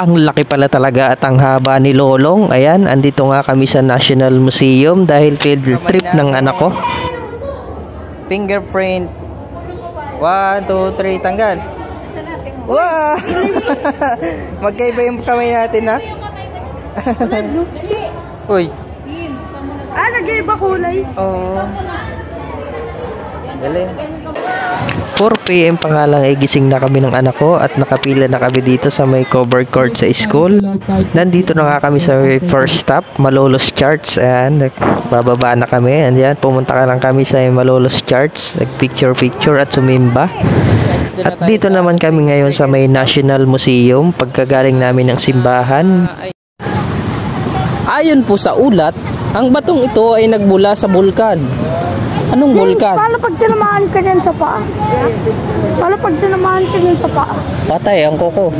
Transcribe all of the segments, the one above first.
Ang laki pala talaga at ang haba ni Lolong. Ayan, andito nga kami sa National Museum dahil field trip ng anak ko. Fingerprint. 1, 2, 3, tanggal. Wow! Magkaiba yung kamay natin, ha? Uy. Nag-iba kulay. Oo. Galing. 4 PM pa nga lang ay gising na kami ng anak ko at nakapila na kami dito sa may covered court sa school. Nandito na nga kami sa first stop, Malolos Church. Ayan, bababa na kami. Ayan, pumunta ka lang kami sa Malolos Church. Nag-picture-picture at sumimba. At dito naman kami ngayon sa may National Museum pagkagaling namin ng simbahan. Ayon po sa ulat, ang batong ito ay nagmula sa bulkan. Anong bulkan? Paano pag tinamaan ka dyan sa paa? Paano pag tinamaan ka dyan sa paa? Patay ang koko.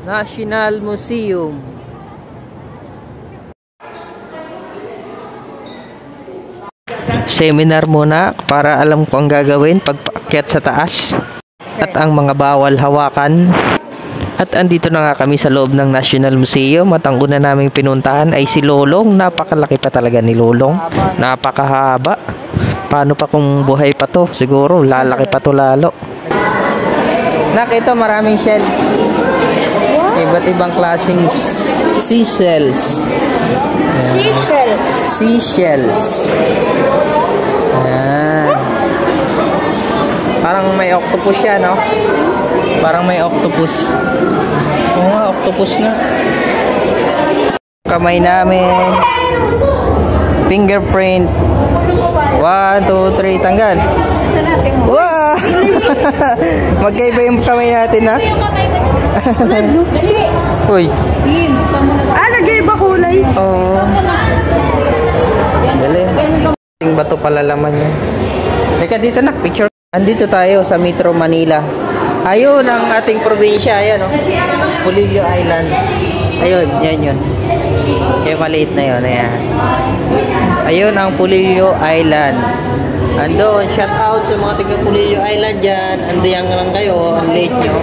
National Museum. Seminar muna para alam ko ang gagawin pag paakyat sa taas at ang mga bawal hawakan. At andito na nga kami sa loob ng National Museum at ang una naming pinuntahan ay si Lolong. Napakalaki pa talaga ni Lolong. Napakahaba. Paano pa kung buhay pa to? Siguro lalaki pa to lalo. Nakita maraming shell. Iba't ibang klaseng seashells. Seashells. Ayan. Parang may octopus siya, no? Parang may octopus. Oo nga, octopus nga. Kamay namin. Fingerprint. 1, 2, 3, tanggal. Wow! Magkaiba yung kamay natin, ha? Uy. Nag-iba kulay. Oo. Galing. Yung bato pala laman niya. Teka, dito na, picture. Andito tayo sa Metro Manila. Ayun ang ating probinsya, ayan, oh. Pulilio Island. Ayun, yan yun. Kaya maliit na yun, ayan. Ayun ang Pulilio Island. Andun, shout out sa mga taga Pulilio Island dyan. Andiyang lang kayo, ang late nyo.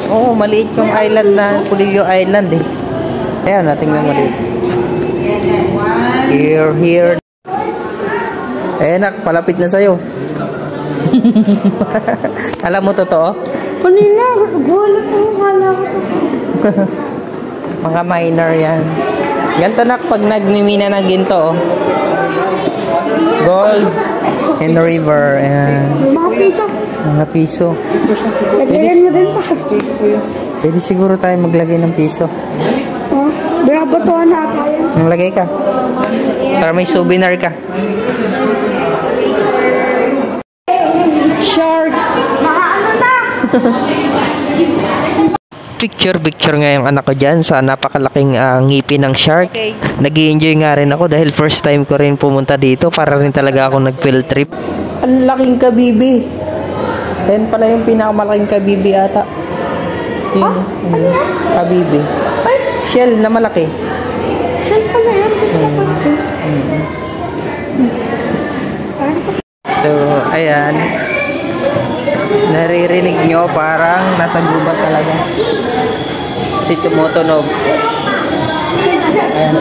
Oo, maliit yung island na Pulilio Island, eh. Ayan, natingnan maliit. Here. Ayan, nak, palapit na sa'yo. Alam mo totoo? Kanina, gulat mo, kala ko totoo. Mga minor yan. Ganto nak pag nagmimina ng ginto, oh. Gold and river. Ayan. Mga piso. Mga piso. Lagyan mo din pa. Pwede siguro tayo maglagay ng piso. Binabatuhan na tayo. Maglagay ka. Para may souvenir ka. Shark! Ano na? Picture nga yung anak ko dyan sa napakalaking ngipin ng shark. Nag-i-enjoy nga rin ako dahil first time ko rin pumunta dito. Para rin talaga ako nag-field trip. Ang laking kabibi. Yan pala yung pinakamalaking kabibi ata. Yun. Kabibi. Shell na malaki. Shell pala yan. So, ayan. Naririnig nyo parang nasa gubat talaga. Si tumutunog. Ayan.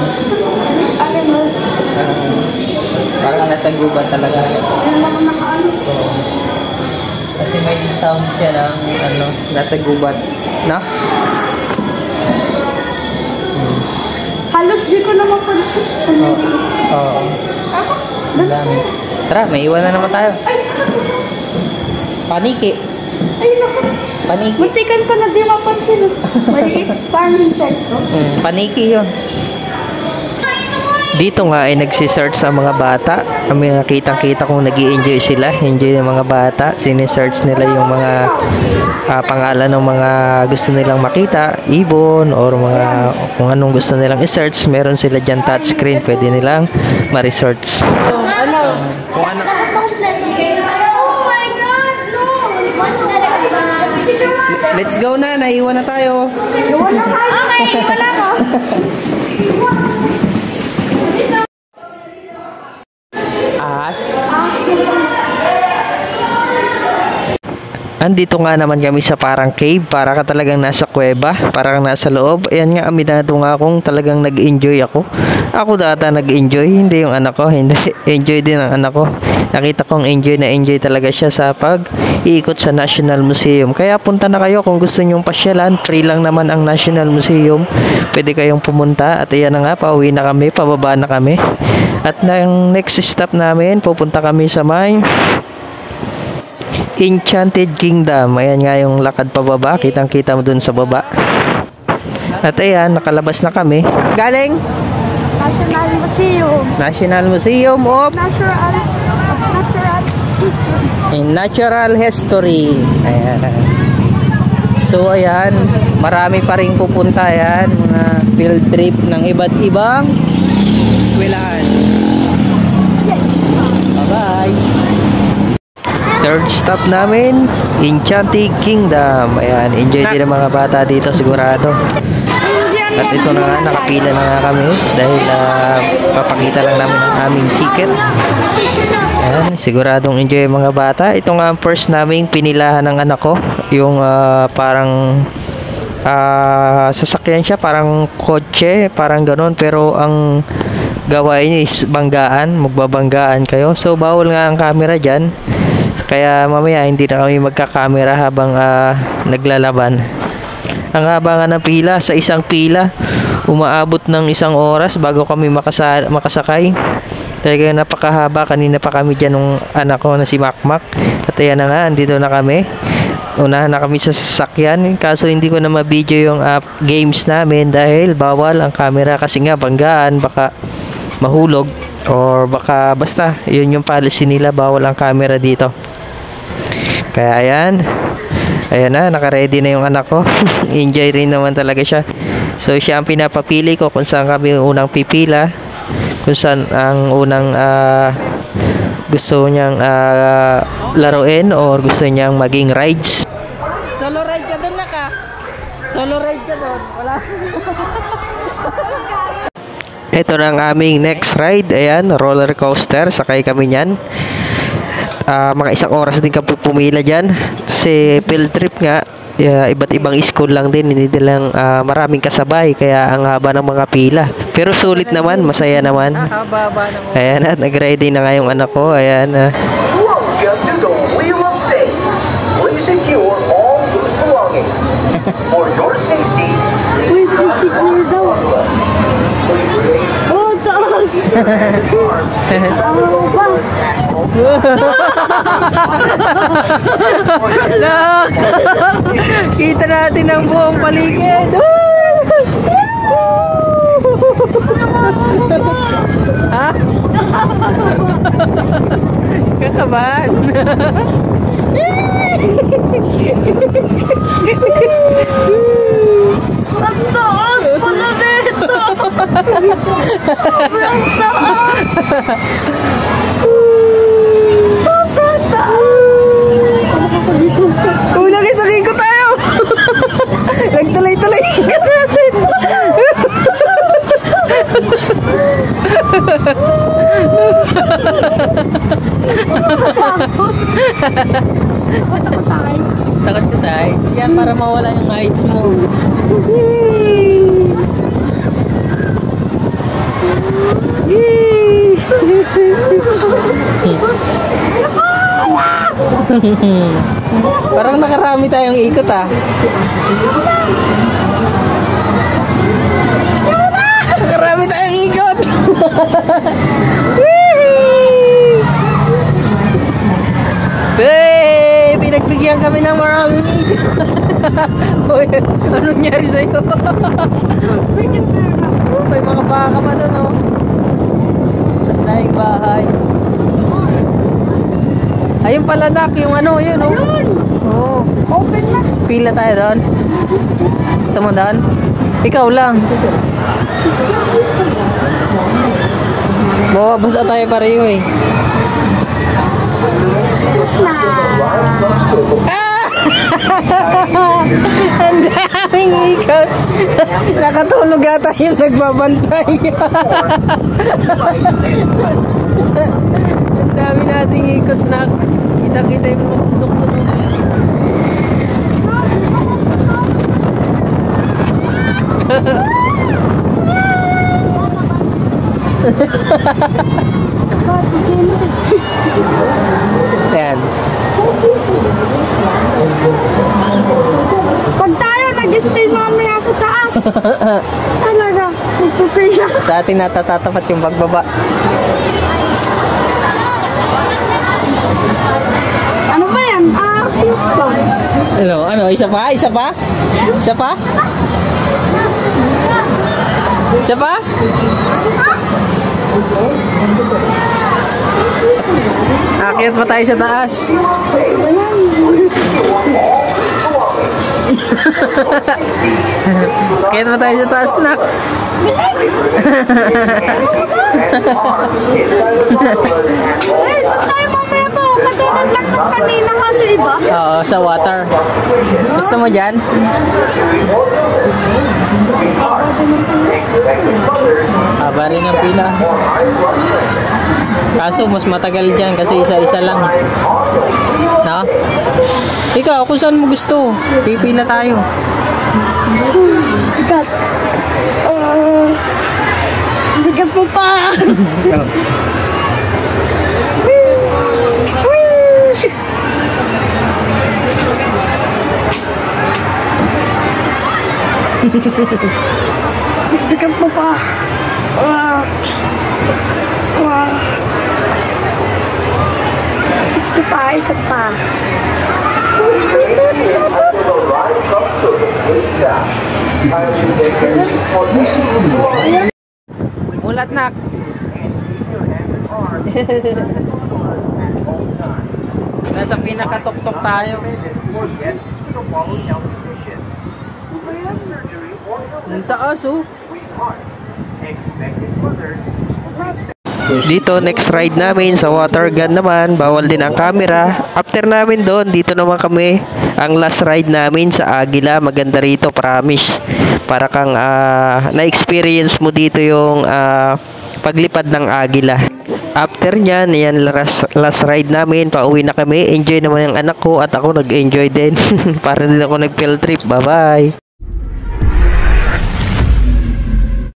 Parang nasa gubat talaga. So, kasi may sound siya ng nasa gubat. Na? Halos di ko na mapansin. Oo. Tara, may iwan na naman tayo. Paniki. Ay, naku. Paniki. Muntikan pa na di mapansin. Maliit parang insekto. Paniki yun. Dito nga ay nagsisearch sa mga bata. Kami nakita kong nag-i-enjoy sila. Enjoy ng mga bata. Sinesearch nila yung mga pangalan ng mga gusto nilang makita. Ibon or mga kung anong gusto nilang i-search. Meron sila dyan touchscreen. Pwede nilang ma-research. Kung ano. Let's go na. Naiwan na tayo. Iwan na tayo. Okay, iwan na ko. Ash. Andito nga naman kami sa parang cave, para ka talagang nasa kuweba, para kang nasa loob. Ayan nga, aminado nga akong talagang nag-enjoy ako. Ako data nag-enjoy, hindi yung anak ko, hindi. Enjoy din ang anak ko. Nakita kong enjoy na enjoy talaga siya sa pag-iikot sa National Museum. Kaya punta na kayo kung gusto nyong pasyalan. Free lang naman ang National Museum. Pwede kayong pumunta. At ayan na nga, pauwi na kami, pababa na kami. At ng next stop namin, pupunta kami sa may Enchanted Kingdom. Ayan nga yung lakad pababa. Kitang-kita mo dun sa baba. At ayan, nakalabas na kami. Galing? National Museum. National Museum of Natural History. Ayan. So ayan, marami pa rin pupunta. Ayan, mga field trip ng iba't ibang eskwelahan. Bye-bye. Third stop namin, Enchanted Kingdom. Ayan, enjoy din ang mga bata dito sigurado. At ito na nga, nakapila na nga kami dahil papakita lang namin ang aming ticket. Ayan, siguradong enjoy ang mga bata. Ito nga ang first naming pinilahan ng anak ko. Yung parang sasakyan siya, parang kotse, parang ganon. Pero ang gawain niya is banggaan, magbabanggaan kayo. So bawal nga ang camera dyan. Kaya mamaya hindi na kami magkakamera habang naglalaban. Ang haba nga ng pila, sa isang pila umaabot ng 1 oras bago kami makasakay. Talaga napakahaba. Kanina pa kami dyan ng anak ko na si Makmak. At ayan na nga, andito na kami. Unahan na kami sa sasakyan. Kaso hindi ko na ma-video yung games namin dahil bawal ang camera kasi nga banggaan, baka mahulog or baka basta yun yung policy nila, bawal ang camera dito. Kaya ayan na, naka-ready na yung anak ko. Enjoy rin naman talaga siya. So siya ang pinapapili ko kung saan kami unang pipila, kung saan ang unang gusto niyang laruin or gusto niyang maging rides. Solo ride ka doon Solo ride ka doon. Wala. Ito na ang aming next ride. Ayan, roller coaster. Sakay kami niyan. Mga 1 oras din kami pumila dyan. Kasi field trip nga, iba't ibang school lang din, hindi lang maraming kasabay, kaya ang haba ng mga pila. Pero sulit naman, masaya naman. Ayan, at nag-ready na nga yung anak ko. Ayan. Welcome to the Wheel of Fate. Please secure all loose belongings. For your safety, Wait, secure daw. Oh, taas. Ano ba? Look! Kita natin ang buong paligid. Ha? Kakabahan. Ang taas pala dito. Sobrang taas. Sobrang taas. Nakisakay ko tayo. Nagtuloy-tuloy ka natin. Takot ako sa heights. Takot ka sa heights? Yan, para mawala yung heights mo. Parang nakarami tayong ikot Nakarami tayong ikot. Hey, pinagbigyan kami ng maraming ikot. Ano nangyari sa'yo? May mga baka pa doon, sa tayong bahay. Ayun pala, nak, yung ano, yun, Ayun. Oo. Open na. Pila tayo doon. Gusto mo doon? Ikaw lang. Basa tayo pareho eh. Tapos na. Ang daming ikot. Nakatulog ata yung nagbabantay. Ang dami nating ikot na. Kita-kita yung mga bundok-bundok. Talaga, nagpupila. Sa atin natatapat yung pagbaba. Ano ba yan? Ah, cute ba? Ano? Isa pa? Isa pa? Isa pa? Isa pa? Akyat pa tayo sa taas. Akyat pa tayo sa taas, nak. Ay, saan tayo mamaya to? Katulad lang ng kanina kasi, diba? Oo, sa water. Gusto mo dyan? Haba rin ang pila. Kaso mas matagal dyan kasi isa-isa lang. No? Ikaw, kung saan mo gusto, pipila tayo. Bigat. Bigat mo pa. Bigat mo pa. Ikot pa, ikot pa. Mulat, nak. Nasa pinakatuktok tayo. Ang taas, oh. Dito, next ride namin sa water gun naman, bawal din ang camera. After namin doon, dito naman kami, ang last ride namin sa Agila. Maganda rito, promise. Para kang na-experience mo dito yung paglipad ng Agila. After nyan, yan last ride namin, pauwi na kami. Enjoy naman yung anak ko at ako nag-enjoy din. Para din ako nag-field trip. Bye-bye!